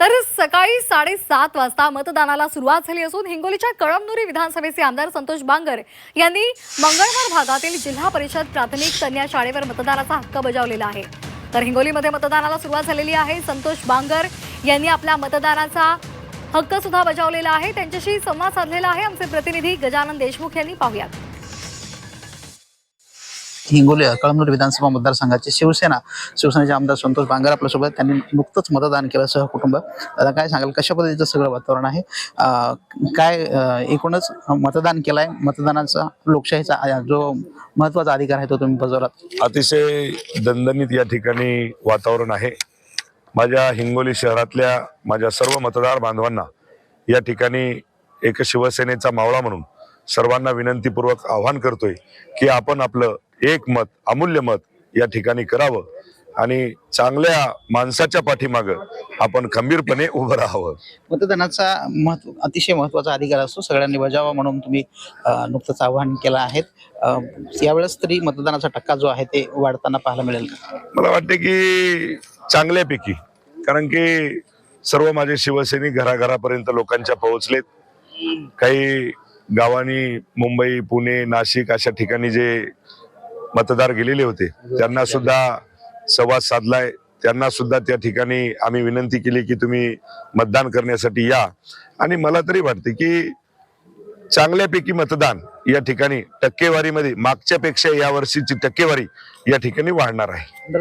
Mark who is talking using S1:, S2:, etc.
S1: तर सकाळी 7:30 वाजता मतदानाला सुरुवात झाली असून हिंगोलीच्या कळमनुरी विधानसभेचे आमदार संतोष बांगर यांनी मंगळवार भागातील जिल्हा परिषद प्राथमिक कन्या शाळेवर मतदानाचा हक्क बजावलेला आहे। तर हिंगोलीमध्ये मतदानाला सुरुवात झालेली आहे। संतोष बांगर यांनी आपल्या मतदानाचा हक्क सुद्धा बजावलेला आहे। त्यांच्याशी संवाद साधलेला आहे आमचे प्रतिनिधी गजानन देशमुख यांनी। पाहूयात।
S2: हिंगोली कळमनुरी विधानसभा मतदारसंघाचे शिवसेनेचे आमदार संतोष बांगर आपल्यासोबत, त्यांनी नुकतंच मतदान केलं सहकुटुंब। आता काय सांगाल, कशा पद्धतीचं सगळं वातावरण आहे, काय एकूणच मतदान केलंय, मतदानाचा लोकशाहीचा जो महत्त्वाचा अधिकार आहे तो तुम्ही बजावलात?
S3: अतिशय दणदणीत या ठिकाणी वातावरण आहे। माझ्या हिंगोली शहरातल्या माझ्या सर्व मतदार बांधवांना या ठिकाणी एक शिवसेनेचा मावळा म्हणून सर्वांना विनंतीपूर्वक आवाहन करतोय की आपण आपलं एक मत, अमूल्य मत या ठिकाणी करावं आणि चांगल्या माणसाच्या पाठीमागं आपण खंबीरपणे उभं राहावं।
S2: मतदानाचा अतिशय महत्त्वाचा अधिकार असतो, सगळ्यांनी बजावा म्हणून तुम्ही नुकतंच आवाहन केलं आहे। यावेळेस तरी मतदानाचा टक्का जो आहे ते वाढताना पाहायला मिळेल का?
S3: मला वाटते की चांगल्यापैकी, कारण की सर्व माझे शिवसैनिक घराघरापर्यंत लोकांच्या पोहोचलेत। काही गावांनी मुंबई, पुणे, नाशिक अशा ठिकाणी जे मतदार गेलेले होते त्यांना सुद्धा संवाद साधलाय। त्यांना सुद्धा त्या ठिकाणी आम्ही विनंती केली की तुम्ही मतदान करण्यासाठी या। आणि मला तरी वाटते की चांगल्यापैकी मतदान या ठिकाणी टक्केवारीमध्ये मागच्या पेक्षा या वर्षीची टक्केवारी या ठिकाणी वाढणार आहे।